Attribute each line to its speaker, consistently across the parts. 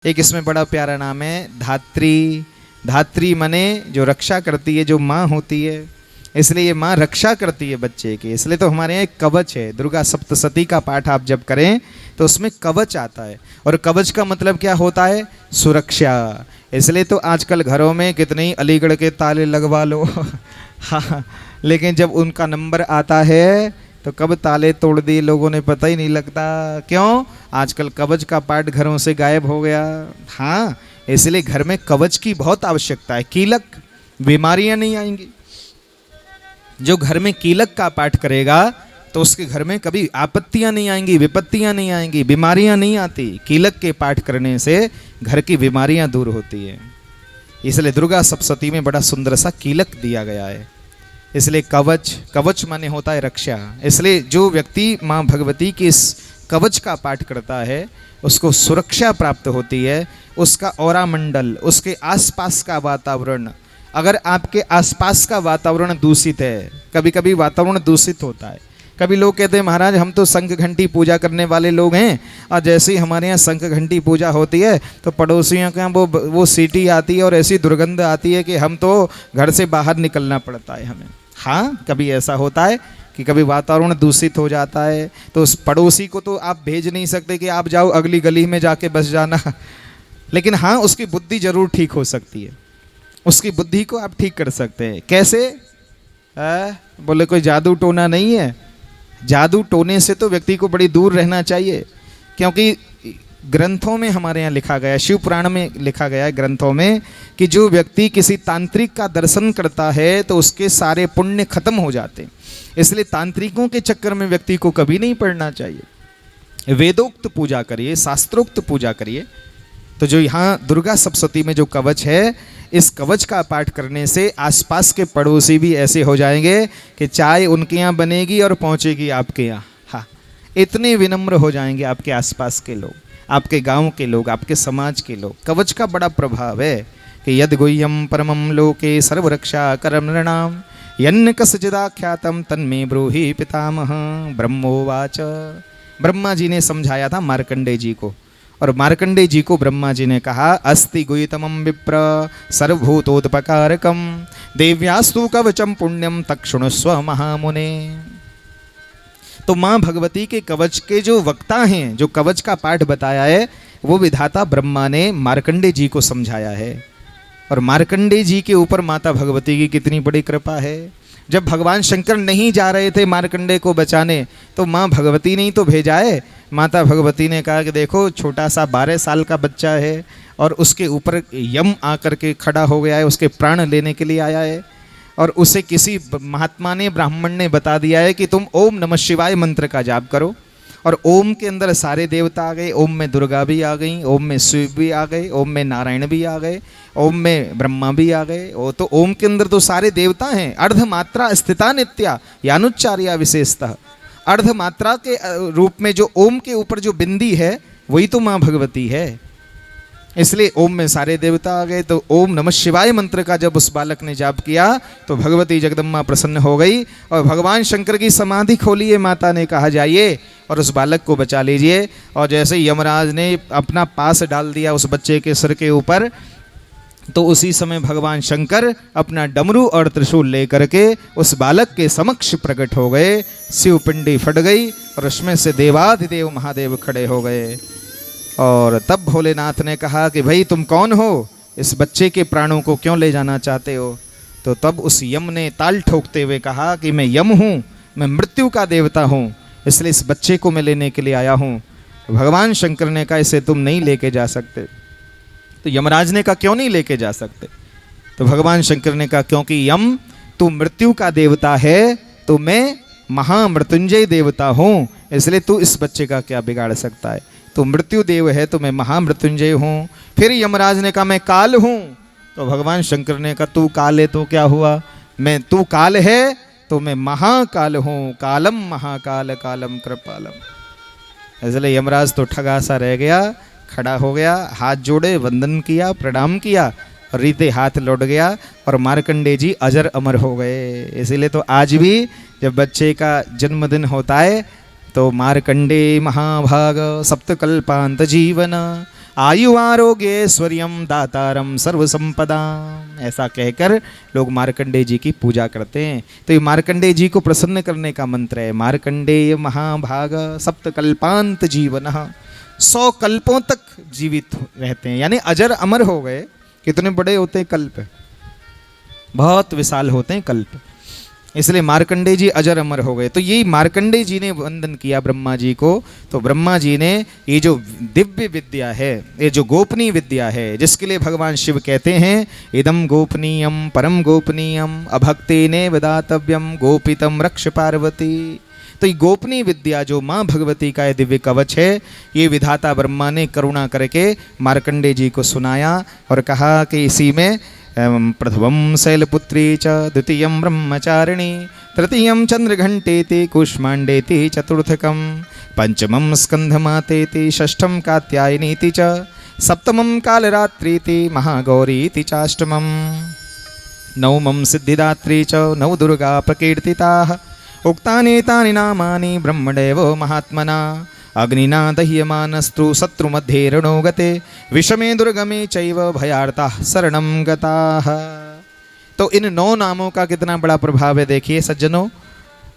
Speaker 1: एक इसमें बड़ा प्यारा नाम है धात्री। धात्री माने जो रक्षा करती है, जो माँ होती है, इसलिए ये माँ रक्षा करती है बच्चे की। इसलिए तो हमारे यहाँ एक कवच है, दुर्गा सप्तशती का पाठ आप जब करें तो उसमें कवच आता है। और कवच का मतलब क्या होता है? सुरक्षा। इसलिए तो आजकल घरों में कितने ही अलीगढ़ के ताले लगवा लो हाँ, लेकिन जब उनका नंबर आता है तो कब ताले तोड़ दिए लोगों ने पता ही नहीं लगता। क्यों? आजकल कवच का पाठ घरों से गायब हो गया। हाँ, इसलिए घर में कवच की बहुत आवश्यकता है। कीलक, बीमारियां नहीं आएंगी। जो घर में कीलक का पाठ करेगा तो उसके घर में कभी आपत्तियां नहीं आएंगी, विपत्तियां नहीं आएंगी, बीमारियां नहीं आती। कीलक के पाठ करने से घर की बीमारियां दूर होती है। इसलिए दुर्गा सप्तशती में बड़ा सुंदर सा कीलक दिया गया है। इसलिए कवच, कवच माने होता है रक्षा। इसलिए जो व्यक्ति माँ भगवती के इस कवच का पाठ करता है उसको सुरक्षा प्राप्त होती है। उसका औरा मंडल, उसके आसपास का वातावरण, अगर आपके आसपास का वातावरण दूषित है, कभी कभी वातावरण दूषित होता है। कभी लोग कहते हैं महाराज हम तो शंख घंटी पूजा करने वाले लोग हैं, और जैसे ही हमारे यहाँ शंख घंटी पूजा होती है तो पड़ोसियों के यहाँ वो सीटी आती है और ऐसी दुर्गंध आती है कि हम तो घर से बाहर निकलना पड़ता है हमें। हाँ, कभी ऐसा होता है कि कभी वातावरण दूषित हो जाता है तो उस पड़ोसी को तो आप भेज नहीं सकते कि आप जाओ अगली गली में जाके बस जाना लेकिन हाँ, उसकी बुद्धि जरूर ठीक हो सकती है। उसकी बुद्धि को आप ठीक कर सकते हैं। कैसे? बोले कोई जादू टोना नहीं है। जादू टोने से तो व्यक्ति को बड़ी दूर रहना चाहिए, क्योंकि ग्रंथों में हमारे यहाँ लिखा गया है, शिव पुराण में लिखा गया है ग्रंथों में, कि जो व्यक्ति किसी तांत्रिक का दर्शन करता है तो उसके सारे पुण्य खत्म हो जाते हैं। इसलिए तांत्रिकों के चक्कर में व्यक्ति को कभी नहीं पड़ना चाहिए। वेदोक्त पूजा करिए, शास्त्रोक्त पूजा करिए। तो जो यहाँ दुर्गा सप्तशती में जो कवच है, इस कवच का पाठ करने से आसपास के पड़ोसी भी ऐसे हो जाएंगे कि चाय उनके यहाँ बनेगी और पहुँचेगी आपके यहाँ। हाँ, इतने विनम्र हो जाएंगे आपके आसपास के लोग, आपके गांव के लोग, आपके समाज के लोग। कवच का बड़ा प्रभाव है कि यद गुह्यम परमं लोके सर्वरक्षा करमृणाम यन्न कसचिदाख्यातम तन्मे ब्रूहि पितामह ब्रह्मोवाच। ब्रह्मा जी ने समझाया था मार्कंडेय जी को, और मार्कंडेय जी को ब्रह्मा जी ने कहा अस्ति गुह्यतमं विप्र सर्वभूतोत्पकारकम देव्यास्तु कवचम पुण्यम तक्षुणस्व महामुने। तो माँ भगवती के कवच के जो वक्ता हैं, जो कवच का पाठ बताया है, वो विधाता ब्रह्मा ने मार्कंडेय जी को समझाया है। और मार्कंडेय जी के ऊपर माता भगवती की कितनी बड़ी कृपा है। जब भगवान शंकर नहीं जा रहे थे मार्कंडेय को बचाने तो माँ भगवती ने ही तो भेजा है। माता भगवती ने कहा कि देखो छोटा सा 12 साल का बच्चा है और उसके ऊपर यम आकर के खड़ा हो गया है, उसके प्राण लेने के लिए आया है। और उसे किसी महात्मा ने, ब्राह्मण ने बता दिया है कि तुम ओम नमः शिवाय मंत्र का जाप करो। और ओम के अंदर सारे देवता आ गए। ओम में दुर्गा भी आ गई, ओम में शिव भी आ गए, ओम में नारायण भी आ गए, ओम में ब्रह्मा भी आ गए। वो तो ओम के अंदर तो सारे देवता हैं। अर्धमात्रा स्थिता नित्या यानुच्चार्या विशेषतः। अर्धमात्रा के रूप में जो ओम के ऊपर जो बिंदी है वही तो माँ भगवती है। इसलिए ओम में सारे देवता आ गए। तो ओम नमः शिवाय मंत्र का जब उस बालक ने जाप किया तो भगवती जगदम्बा प्रसन्न हो गई और भगवान शंकर की समाधि खोली है। माता ने कहा जाइए और उस बालक को बचा लीजिए। और जैसे यमराज ने अपना पास डाल दिया उस बच्चे के सिर के ऊपर, तो उसी समय भगवान शंकर अपना डमरू और त्रिशूल लेकर के उस बालक के समक्ष प्रकट हो गए। शिव पिंडी फट गई और उसमें से देवाधिदेव महादेव खड़े हो गए। और तब भोलेनाथ ने कहा कि भाई तुम कौन हो, इस बच्चे के प्राणों को क्यों ले जाना चाहते हो? तो तब उस यम ने ताल ठोकते हुए कहा कि मैं यम हूँ, मैं मृत्यु का देवता हूँ, इसलिए इस बच्चे को मैं लेने के लिए आया हूँ। भगवान शंकर ने कहा इसे तुम नहीं लेके जा सकते। तो यमराज ने कहा क्यों नहीं लेके जा सकते? तो भगवान शंकर ने कहा क्योंकि यम तू मृत्यु का देवता है, तो मैं महामृत्युंजय देवता हूँ, इसलिए तू इस बच्चे का क्या बिगाड़ सकता है? तो मृत्यु देव है तो मैं महामृत्युंजय हूँ। फिर यमराज ने कहा मैं काल हूँ। तो भगवान शंकर ने कहा तू काल है तो क्या हुआ, मैं तू काल है तो मैं महाकाल हूँ, कालम महाकाल कालम कृपालम। इसलिए यमराज तो ठगा सा रह गया, खड़ा हो गया, हाथ जोड़े, वंदन किया, प्रणाम किया, रीते हाथ लौट गया और मार्कंडेय जी अजर अमर हो गए। इसीलिए तो आज भी जब बच्चे का जन्मदिन होता है तो मार्कंडेय महाभाग सप्तकल्पांत जीवन आयु आरोग्य ऐश्वर्यम दातारम सर्व संपदा। ऐसा कहकर लोग मार्कंडेय जी की पूजा करते हैं। तो ये मार्कंडेय जी को प्रसन्न करने का मंत्र है। मार्कंडेय महाभाग सप्तकल्पांत जीवन, 100 कल्पों तक जीवित रहते हैं, यानी अजर अमर हो गए। कितने बड़े होते हैं कल्प, बहुत विशाल होते हैं कल्प, इसलिए मार्कंडेय जी अजर अमर हो गए। तो ये मार्कंडेय जी ने वंदन किया ब्रह्मा जी को। तो ब्रह्मा जी ने ये जो दिव्य विद्या है, ये जो गोपनीय विद्या है, जिसके लिए भगवान शिव कहते हैं इदम गोपनीयम परम गोपनीयम अभक्तेने विदातव्यम गोपितम रक्ष पार्वती। तो ये गोपनीय विद्या जो माँ भगवती का ये दिव्य कवच है, ये विधाता ब्रह्मा ने करुणा करके मार्कंडेय जी को सुनाया और कहा कि इसी में प्रथमं शैलपुत्री च द्वितीयं ब्रह्मचारिणी तृतीयं चंद्रघंटेति कूष्मांडेति चतुर्थकं पंचमं स्कंधमातेति षष्ठं कात्यायनीति च सप्तमं कालरात्रीति महागौरीति चाष्टमं नवमं सिद्धिदात्री च नवदुर्गा प्रकीर्तिताः उक्तानि तानि नामानि ब्रह्मणेव महात्मना अग्निना दह्यमानस्तु शत्रुमध्ये रणो गते विषमे दुर्गमे चैव भयार्ताः शरणं गताः। तो इन 9 नामों का कितना बड़ा प्रभाव है देखिए सज्जनों।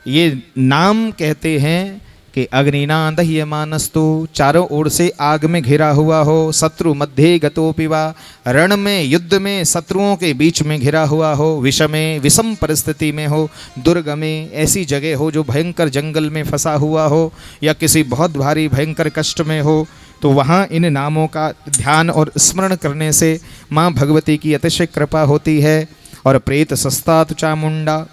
Speaker 1: ये नाम कहते हैं कि अग्निना दह्यमानस्तु, चारों ओर से आग में घिरा हुआ हो, शत्रु मध्य गतोपि वा, रण में युद्ध में शत्रुओं के बीच में घिरा हुआ हो, विषम में विषम परिस्थिति में हो, दुर्ग में ऐसी जगह हो जो भयंकर जंगल में फंसा हुआ हो या किसी बहुत भारी भयंकर कष्ट में हो, तो वहाँ इन नामों का ध्यान और स्मरण करने से माँ भगवती की अतिशय कृपा होती है। और प्रेत सस्तात चामुंडा,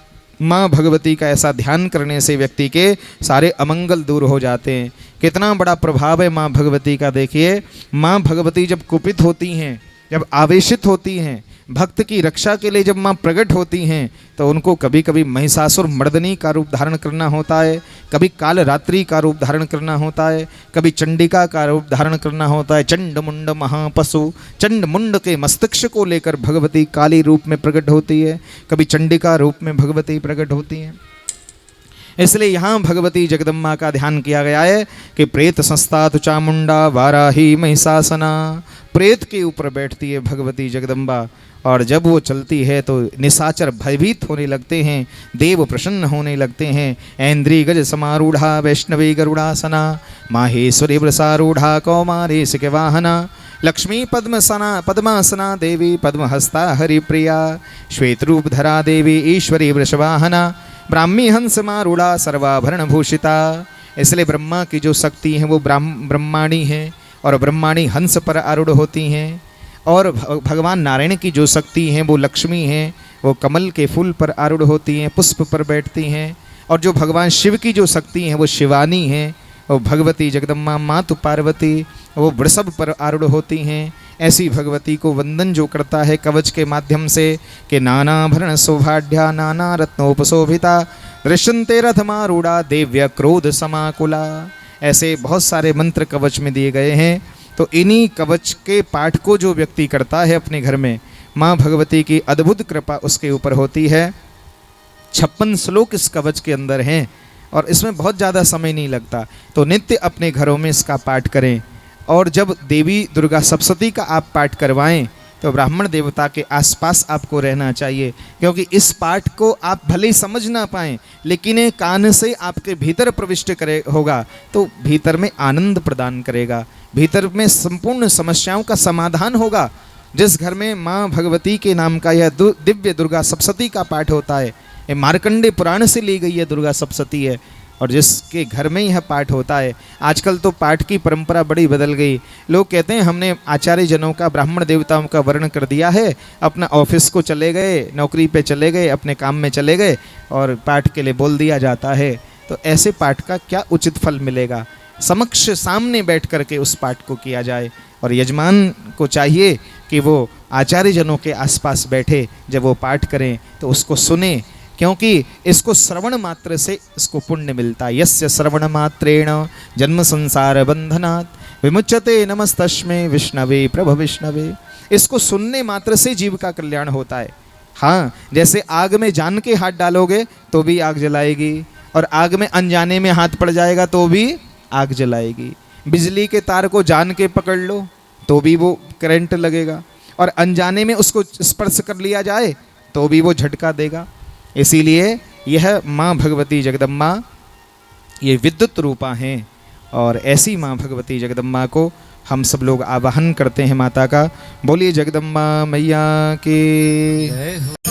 Speaker 1: माँ भगवती का ऐसा ध्यान करने से व्यक्ति के सारे अमंगल दूर हो जाते हैं। कितना बड़ा प्रभाव है माँ भगवती का देखिए। माँ भगवती जब कुपित होती हैं, जब आवेशित होती हैं, भक्त की रक्षा के लिए जब माँ प्रकट होती हैं, तो उनको कभी कभी महिषासुर मर्दनी का रूप धारण करना होता है, कभी काल रात्रि का रूप धारण करना होता है, कभी चंडिका का रूप धारण करना होता है। चंड मुंड महापशु, चंड मुंड के मस्तिष्क को लेकर भगवती काली रूप में प्रकट होती है, कभी चंडिका रूप में भगवती प्रकट होती हैं। इसलिए यहाँ भगवती जगदम्बा का ध्यान किया गया है कि प्रेत संस्था चामुंडा वाराही महिषासना, प्रेत के ऊपर बैठती है भगवती जगदम्बा, और जब वो चलती है तो निशाचर भयभीत होने लगते हैं, देव प्रसन्न होने लगते हैं। ऐन्द्री गज समारूढ़ा वैष्णवी गरुड़ासना माहेश्वरी वृषारूढ़ा कौमारी सिकवाहना लक्ष्मी पद्मासना देवी पद्महस्ता हरिप्रिया श्वेतरूपधरा देवी ईश्वरी वृषवाहना ब्राह्मी हंस मारूढ़ा सर्वाभरण भूषिता। इसलिए ब्रह्मा की जो शक्ति है वो ब्रह्माणी है और ब्रह्माणी हंस पर आरूढ़ होती हैं, और भगवान नारायण की जो शक्ति हैं वो लक्ष्मी हैं, वो कमल के फूल पर आरूढ़ होती हैं, पुष्प पर बैठती हैं। और जो भगवान शिव की जो शक्ति हैं वो शिवानी हैं, वो भगवती जगदम्बा मातु पार्वती वो वृषभ पर आरूढ़ होती हैं। ऐसी भगवती को वंदन जो करता है कवच के माध्यम से कि नानाभरण सौभाढ्या नाना रत्नोपशोभिता दृश्यन्ते रथमारूढ़ा देव्य क्रोध समाकुला। ऐसे बहुत सारे मंत्र कवच में दिए गए हैं। तो इन्हीं कवच के पाठ को जो व्यक्ति करता है अपने घर में, माँ भगवती की अद्भुत कृपा उसके ऊपर होती है। 56 श्लोक इस कवच के अंदर हैं और इसमें बहुत ज़्यादा समय नहीं लगता। तो नित्य अपने घरों में इसका पाठ करें, और जब देवी दुर्गा सप्तशती का आप पाठ करवाएं तो ब्राह्मण देवता के आसपास आपको रहना चाहिए, क्योंकि इस पाठ को आप भले ही समझ ना पाएँ लेकिन ये कान से आपके भीतर प्रविष्ट करे होगा तो भीतर में आनंद प्रदान करेगा, भीतर में संपूर्ण समस्याओं का समाधान होगा। जिस घर में माँ भगवती के नाम का यह दिव्य दुर्गा सप्तशती का पाठ होता है, ये मार्कंडेय पुराण से ली गई है दुर्गा सप्तशती है, और जिसके घर में यह पाठ होता है। आजकल तो पाठ की परंपरा बड़ी बदल गई। लोग कहते हैं हमने आचार्य जनों का ब्राह्मण देवताओं का वर्ण कर दिया है, अपना ऑफिस को चले गए, नौकरी पे चले गए, अपने काम में चले गए और पाठ के लिए बोल दिया जाता है। तो ऐसे पाठ का क्या उचित फल मिलेगा? समक्ष सामने बैठ करके उस पाठ को किया जाए, और यजमान को चाहिए कि वो आचार्य जनों के आसपास बैठे, जब वो पाठ करें तो उसको सुने, क्योंकि इसको श्रवण मात्र से इसको पुण्य मिलता है। यस्य श्रवण मात्रेण जन्म संसार बंधनात् विमुच्यते नमस्तस्मै विष्णवे प्रभ विष्णवे। इसको सुनने मात्र से जीव का कल्याण होता है। हाँ, जैसे आग में जान के हाथ डालोगे तो भी आग जलाएगी, और आग में अनजाने में हाथ पड़ जाएगा तो भी आग जलाएगी। बिजली के तार को जान के पकड़ लो तो भी वो करंट लगेगा, और अनजाने में उसको स्पर्श कर लिया जाए तो भी वो झटका देगा। इसीलिए यह माँ भगवती जगदम्बा ये विद्युत रूपा हैं, और ऐसी माँ भगवती जगदम्बा को हम सब लोग आवाहन करते हैं माता का। बोलिए जगदम्बा मैया के।